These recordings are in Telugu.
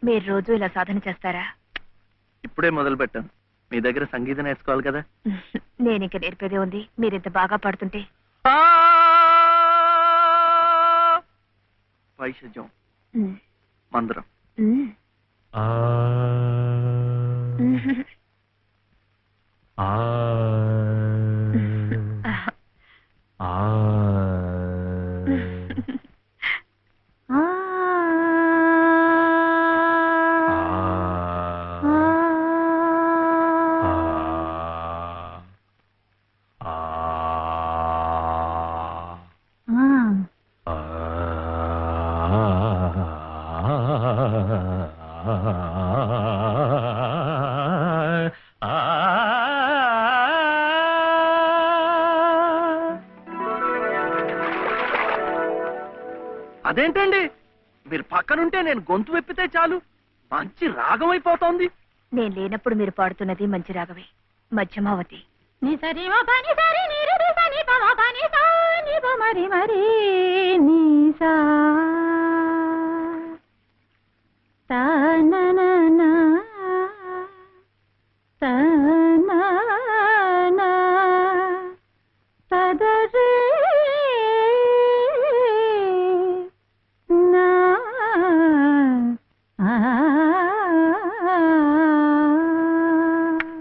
మీరు రోజు ఇలా సాధన చేస్తారా? ఇప్పుడే మొదలు పెట్టాను. మీ దగ్గర సంగీతం నేర్చుకోవాలి కదా. నేను ఇంక నేర్పేదే ఉంది. మీరింత బాగా పాడుతుంటే. వైషజ్యం, మందరం. అదేంటండి, మీరు పక్కనుంటే నేను గొంతు వెప్పితే చాలు మంచి రాగం అయిపోతోంది. నేను లేనప్పుడు మీరు పాడుతున్నది మంచి రాగమే. మధ్యమావతి.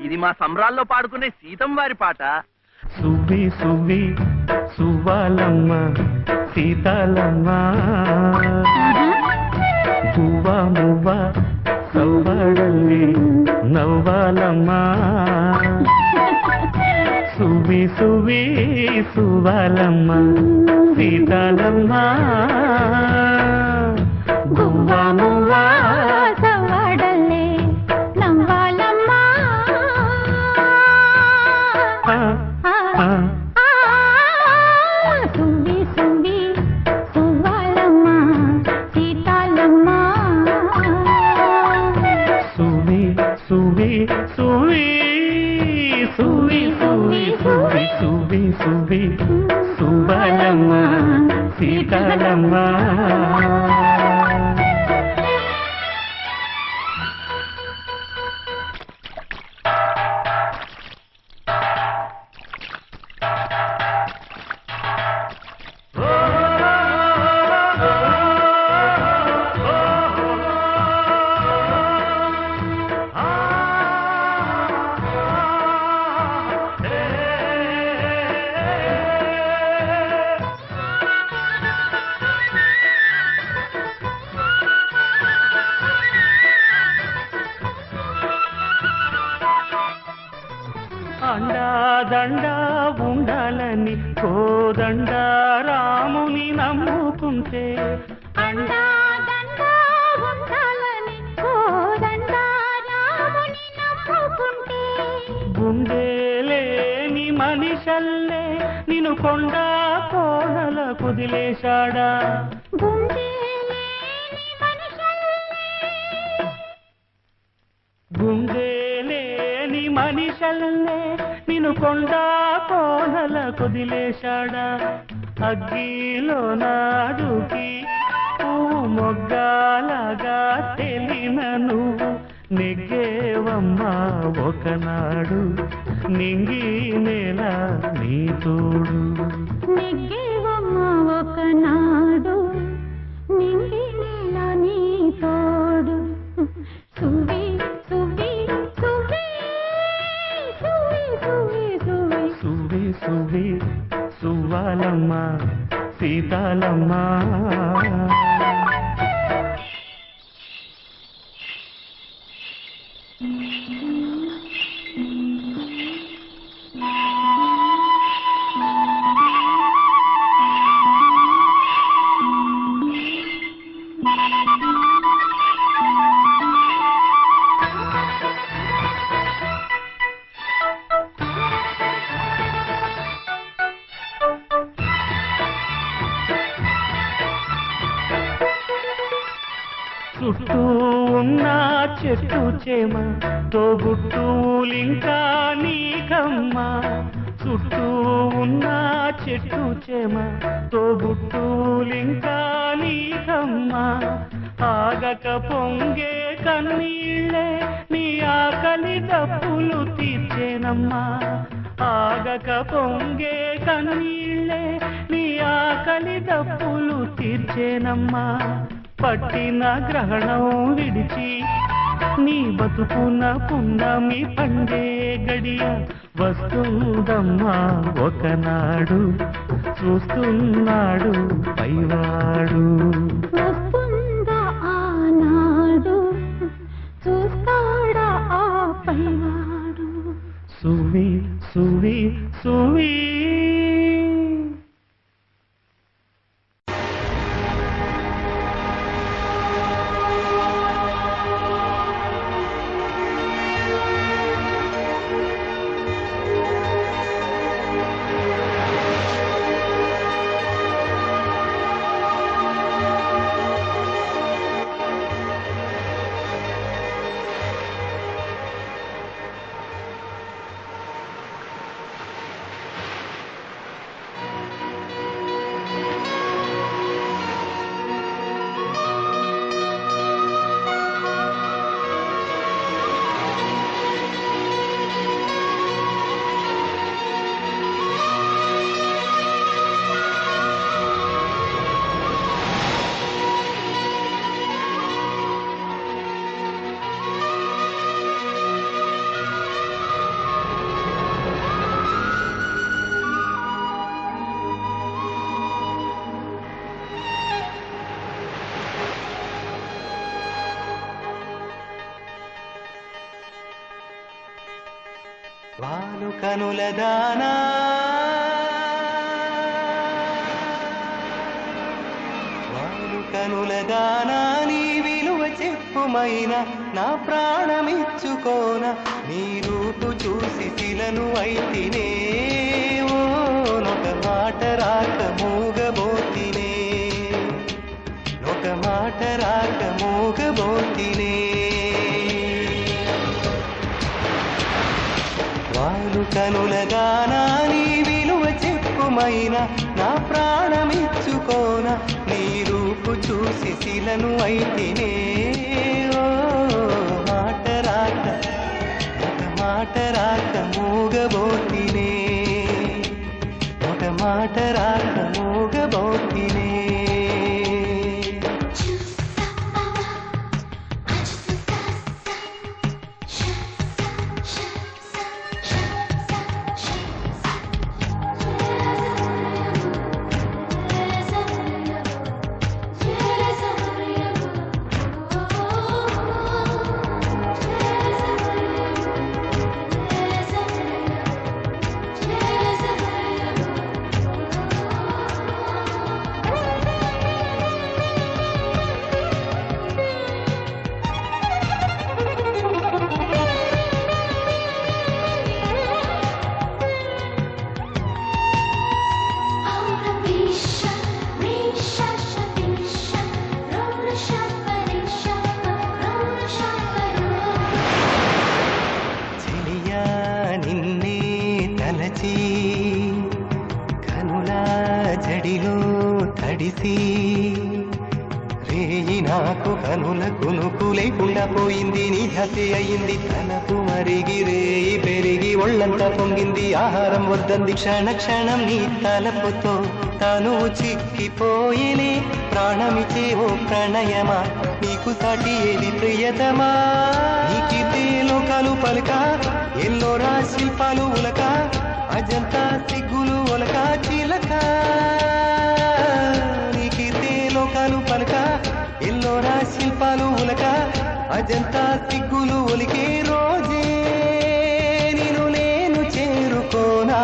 ఇది మా సంబరాల్లో పాడుకునే సీతం వారి పాట. సువ్వి సువ్వి సువ్వాలమ్మ సీతాలమ్మ, పువ్వ మువ్వ సవ్వడల్లి నవ్వాలమ్మ. సువ్వి సువ్వి సువ్వాలమ్మ సీతాలమ్మ, పువ్వ మువ్వ సవ్వడల్లి నవ్వాలమ్మ. సువ్వి సువ్వి సువ్వాలమ్మ సీతాలమ్మ, సువ్వి సువ్వి సువ్వి సువ్వి సువ్వి సువ్వి సువ్వి సువ్వి సువ్వాలమ్మ సీతాలమ్మ. అండాదండా ఉండాలని కోదండ రాముని నమ్ముకుంటే, అండాదండా ఉండాలని కోదండ రాముని నమ్ముకుంటే, గుండెలేని మనిషల్లే నిన్ను కొండ కోనల కుదిలేశాడా. గుండెలేని మనిషల్లే నిన్ను కొండ కోనల కుదిలేశాడా. అగ్గిలో నాడుకి పువ్వు మొగ్గాలగా తెలిన నువ్వు నెగ్గేవమ్మా ఒకనాడు నింగి నేల నీ తోడు. నెగ్గేవమ్మా ఒకనాడు నింగి నేల నీ తోడు. సువ్వి సువ్వి సువ్వి సువ్వి సువ్వి సువ్వి సువ్వి సువ్వి సువ్వాలమ్మ సీతాలమ్మ. చుట్టూ ఉన్న చెట్టు చేమ తోబుట్టువులింకా నీకమ్మా చుట్టూ ఉన్న చెట్టు చేమ తోబుట్టువులింకా నీకమ్మా ఆగక పొంగే కన్నీళ్ళే నీ ఆకలి దప్పులు తీర్చేనమ్మా ఆగక పొంగే కన్నీళ్ళే నీ ఆకలి దప్పులు తీర్చేనమ్మా పట్టిన గ్రహణం విడిచి నీ బతుకున పున్నమి పండే గడియ వస్తుందమ్మా ఒకనాడు చూస్తున్నాడు పైవాడు వస్తుందా ఆనాడు చూస్తాడా ఆ పైవాడు సువి సువి సువి వాలు కనుల దానా వాలు కనుల దానా నీ విలువ చెప్పుమైనా నా ప్రాణమిచ్చుకోన నీ రూపు చూసి శిలను అయితినే ఓ నొక మాట రాక మూగబోతినే నొక మాట రాక మూగబోతినే వాలు కనుల దానా నీ విలువ చెప్పుమైనా నా ప్రాణమిచ్చుకోన నీ రూపు చూసి శిలను అయితినే ఓ మాట రాక ఒక మాట రాక మూగబోతినే ఒక మాట రాక మూగబోతినే కనులా జడిలో తడిసి రేయి నాకు కనుల కునుకు లేకుండా పోయింది నీ హతి అయింది తనకు మరిగి రేయి పెరిగి ఒళ్ళంతా పొంగింది ఆహారం వద్దంది క్షణ క్షణం నీ తలపుతో తను చిక్కిపోయినే ప్రాణమిచే ఓ ప్రణయమా నీకు సాటి ఏది ప్రియతమా నీకిదే లోకాలు పలక ఎల్లోరా శిల్పాలు ఉలక అజంతా సిగ్గులు ఒలక చిలక నీకిదే లోకాలు పలక ఎల్లోరా శిల్పాలు ఉలక అజంతా సిగ్గులు ఒలికే రోజే నేను నేను చేరుకోనా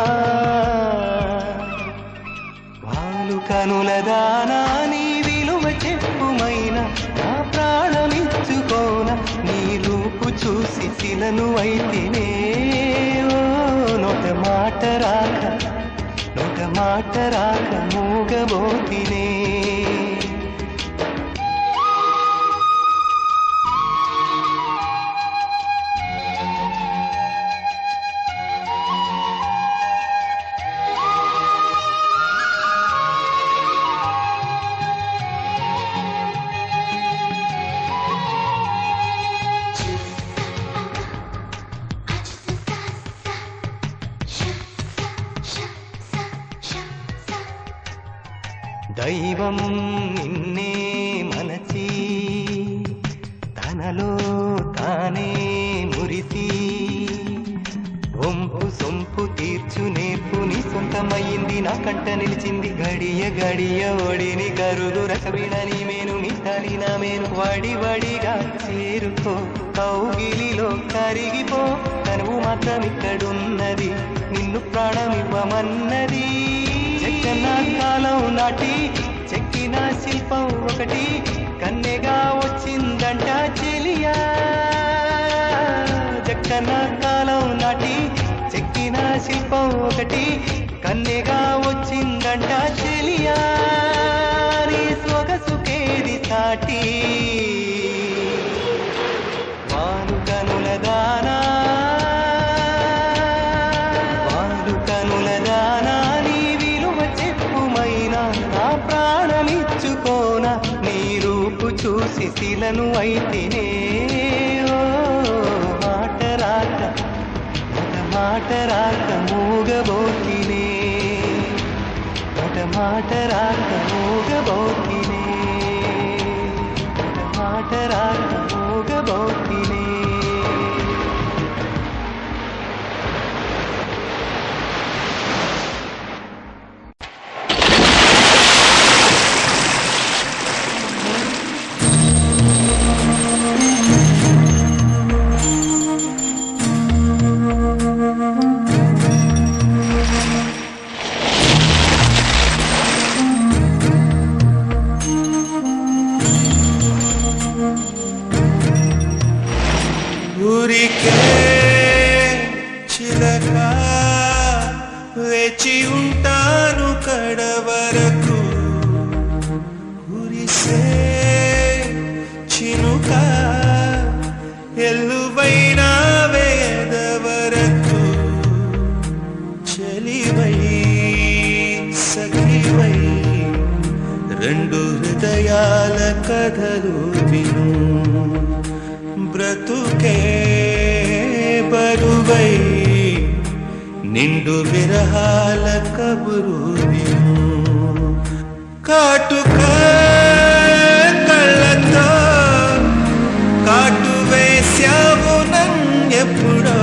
వాలు కనుల దానా నీ విలువ చెప్పుమైన నా ప్రాణమిచ్చుకోన నీ రూపు చూసి శిలను అయితేనే నొక మాట రాక మూగబోతినే దైవం నిన్నే మనచి తనలో తానే మురిసి ఒంపు సొంపు తీర్చు నేర్పుని సొంతమయ్యింది నా కంట నిలిచింది గడియ గడియ ఒడిని కరుగు రసవిడని మేను మిట్టాలి నా మేను వడి వడిగా చేరుకో కౌగిలిలో కరిగిపో తనువు మాత్రం ఇక్కడున్నది నిన్ను ప్రాణమివ్వమన్నది చెక్కన కాలం నాటి చెక్కిన శిల్పం ఒకటి కన్నెగా వచ్చిందంట చెలియా చెక్కన కాలం నాటి చెక్కిన శిల్పం ఒకటి కన్నెగా వచ్చిందంట చెలియా నీ సొగసుకేది సాటి వారు కనుల దానా వారు కనుల దానా నీ విలువ చెప్పుమైనా నా ప్రాణమిచ్చుకోన నీ రూపు చూసి శిలను అయితేనే మాట రాక మూగబోతినే మాట రాక మూగబోతినే మాట రాక మూగబోతినే ఊరికే చిలక వేచి ఉంటాను కడవరకు కురిసే చినుక ఎల్లువైనా వేదవరకు చలివై సఖివై రెండు హృదయాల కథలు విను బ్రతుకే బరువై నిండు విరహాల కబురు విను కాటుక కళ్ళతో కాటు వేశావు నన్నెప్పుడో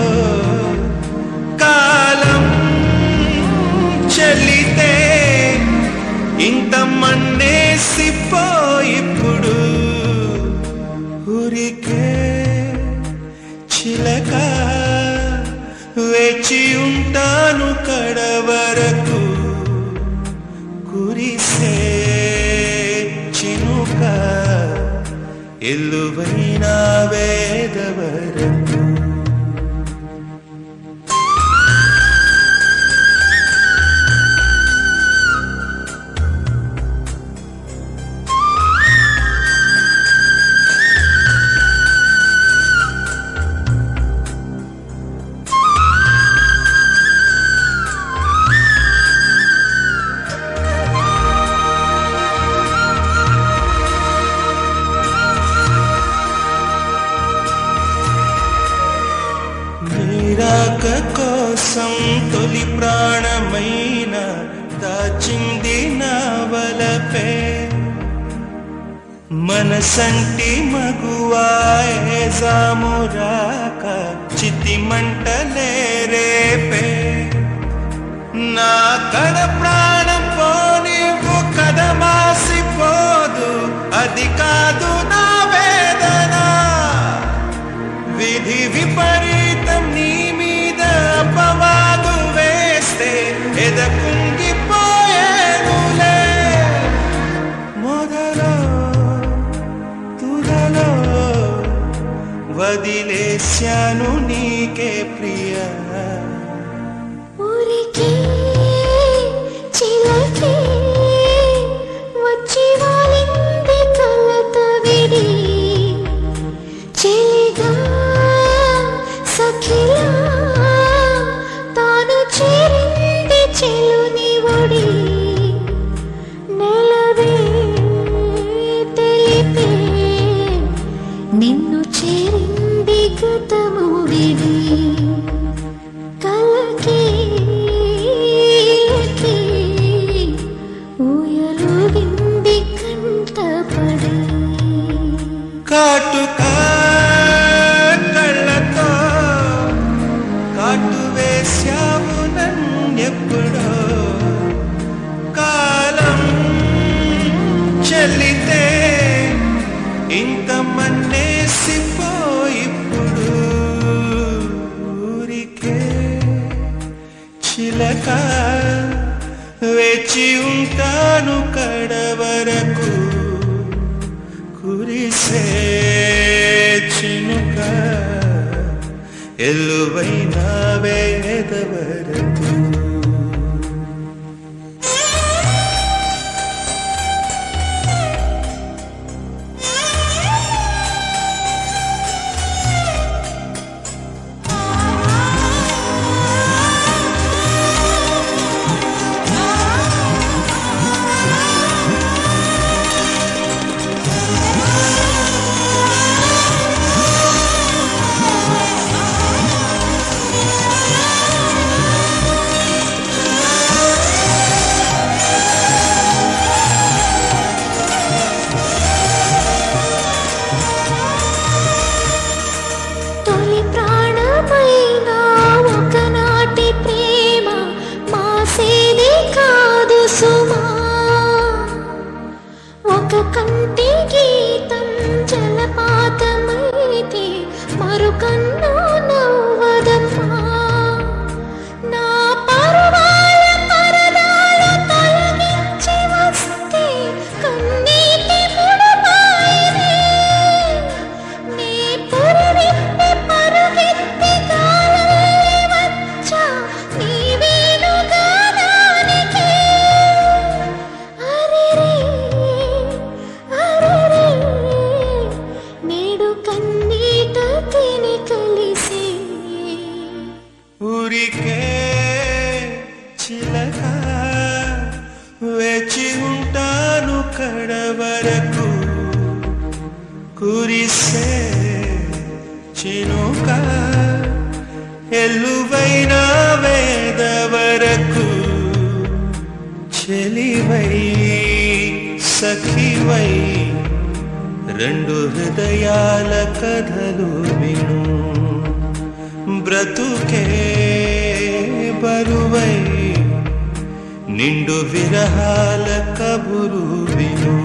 కాలం చలితే ఇంత మన్నేసిపోయిప్పుడు ఊరికే చిలక వేచి ఉంటాను కడవరకు కురిసే చినుక ఎల్లువైన వేదవరకు కోసం తొలి ప్రాణమైన దాచింది నా వలపే మనసంటి మగువాయే జామురాక చితి మంటలే రేపే నా కడ ప్రాణం పోనివ్వు కదమాసిపోదు అది కాదు నా వేదన విధి విపరీతం నీ మీద అపవాదు వేస్తే ఎదకుంగిపోయేనులే మొదలో తుదలో వదిలేశాను నీకే ప్రియా ఊరికే చిలకే వచ్చి వాలింది కలత విడి చెలిగా సఖిలా తాను చేరింది చెలుని ఒడి నెలవే తెలిపే నిన్ను చేరింది గతము విడి కలకి చిలక వేచి ఉంటాను కడవరకు కురిసే చినుక ఎల్లువైన వేదవరకు కంటి గీతం జలపాతమైతే మరుకన్ను నవ్వదమ్మా నా పరువాల పరదాలు తొలగించి వస్తే కన్నీటి ముడపాయినే నీ పురివిప్పి పరుగెత్తి గాలి వచ్చా నీ వేణుగానానికి అరెరే ఊరికే చిలక వేచి ఉంటాను కడవరకు కురిసే చినుక ఎల్లువైన వేదవరకు చెలివై సఖివై రెండు హృదయాల కథలు విను బ్రతుకే బరువై నిండు విరహాల కబురు విను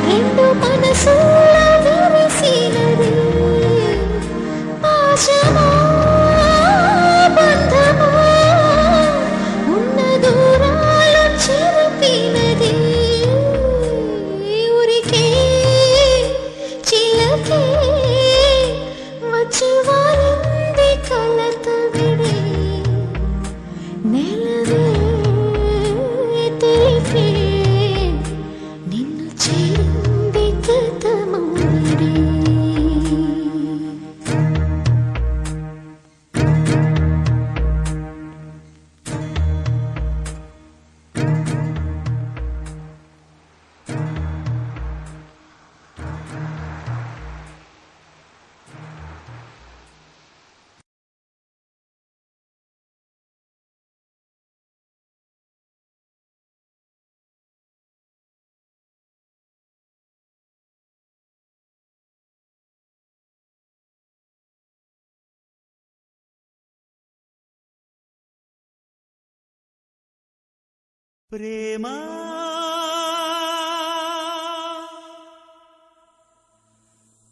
రెండు మనసుల విరిసినది పాశమా బంధమా ఉన్న దూరాలు చెరిపినది ఊరికే చిలకే వచ్చి వారింది కలత విడి నెలవే తెలిపే నిన్ను చేరింది గతమౌడి ప్రేమ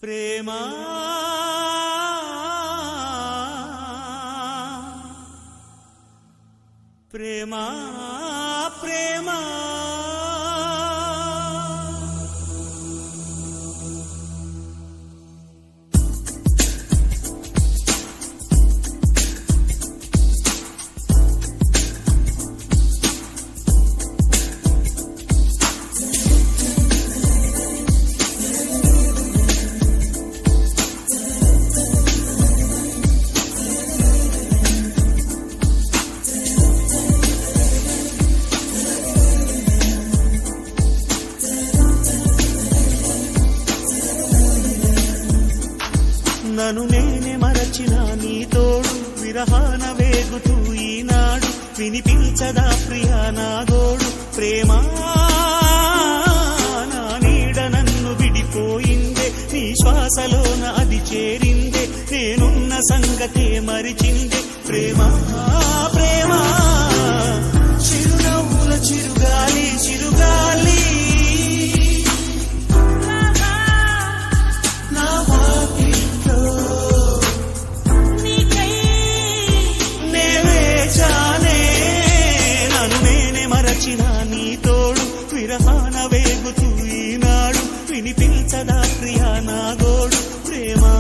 ప్రేమ ప్రేమ ప్రేమ నన్ను నేనే మరచిన నీ తోడు విరహాన వేగుతూ ఈనాడు వినిపించదా ప్రియా నా గోడు ప్రేమ నా నీడ నన్ను విడిపోయిందే నీ శ్వాసలోన అది చేరిందే నేనున్న సంగతే మరిచిందే ప్రేమ ప్రేమ చిరునవ్వుల చిరుగాలి చిరుగాలి నా వాకిట్లో వినిపించదా ప్రియా నా గోడు ప్రేమా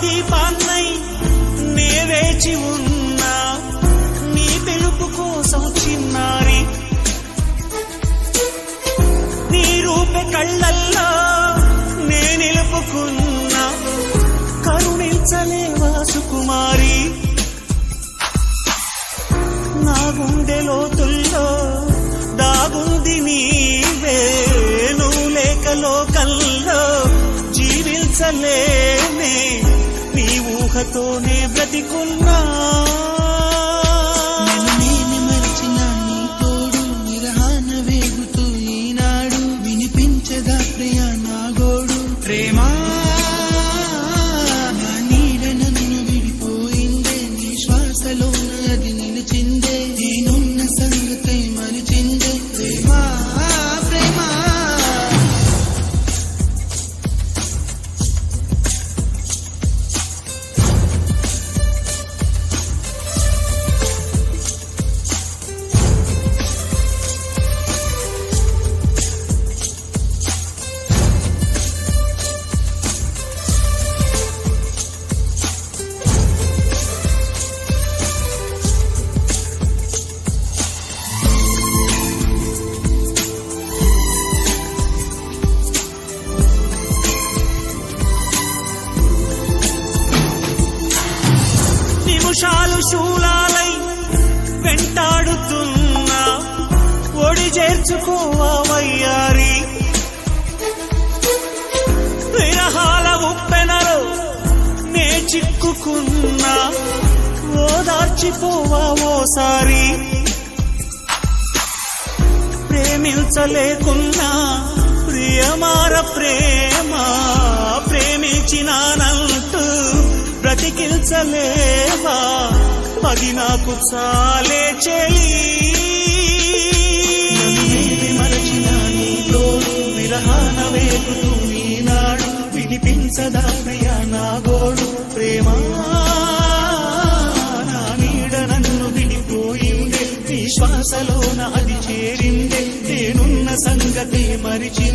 దీపాన్నై నే వేచి ఉన్నా నీ పిలుపు కోసం చిన్నారి నీ రూపే కళ్ళల్లో నే నిలుపుకున్నా కరుణించలేవా సుకుమారి నా గుండె లోతుల్లో దాగుంది నీవే నువ్వు లేక లోకల్లో జీవించలేనే నీ ఊహతోనే బ్రతికున్నా నేను మరిచిన నీ తోడు నిరహాన వేగుతూ ఈనాడు వినిపించదా ప్రియా నా గోడు ప్రేమా నా నీడ నన్ను విడిపోయిందే నీ శ్వాసలో అది నిలిచిందే నేనున్న సంగతి మరిచిందే ప్రేమా ప్రేమా నిమిషాలు శూలాలై వెంటాడుతున్నా ఒడి చేర్చుకోవయ్యారి విరహాల ఉప్పెనలో నే చిక్కుకున్నా ఓదార్చిపోవా ఓసారి ప్రేమించలేకున్నా ప్రియమార ప్రేమ ప్రేమించినానంటూ బ్రతికించలేవా అది నాకు చాలే చెలి మరచిన నీ తోడు విరహాన వేగుతూ ఈనాడు వినిపించదా ప్రియా నా గోడు ప్రేమా నా నీడ నన్ను విడిపోయిందే నీ శ్వాసలోన అది చేరిందే నేనున్న సంగతి మరిచి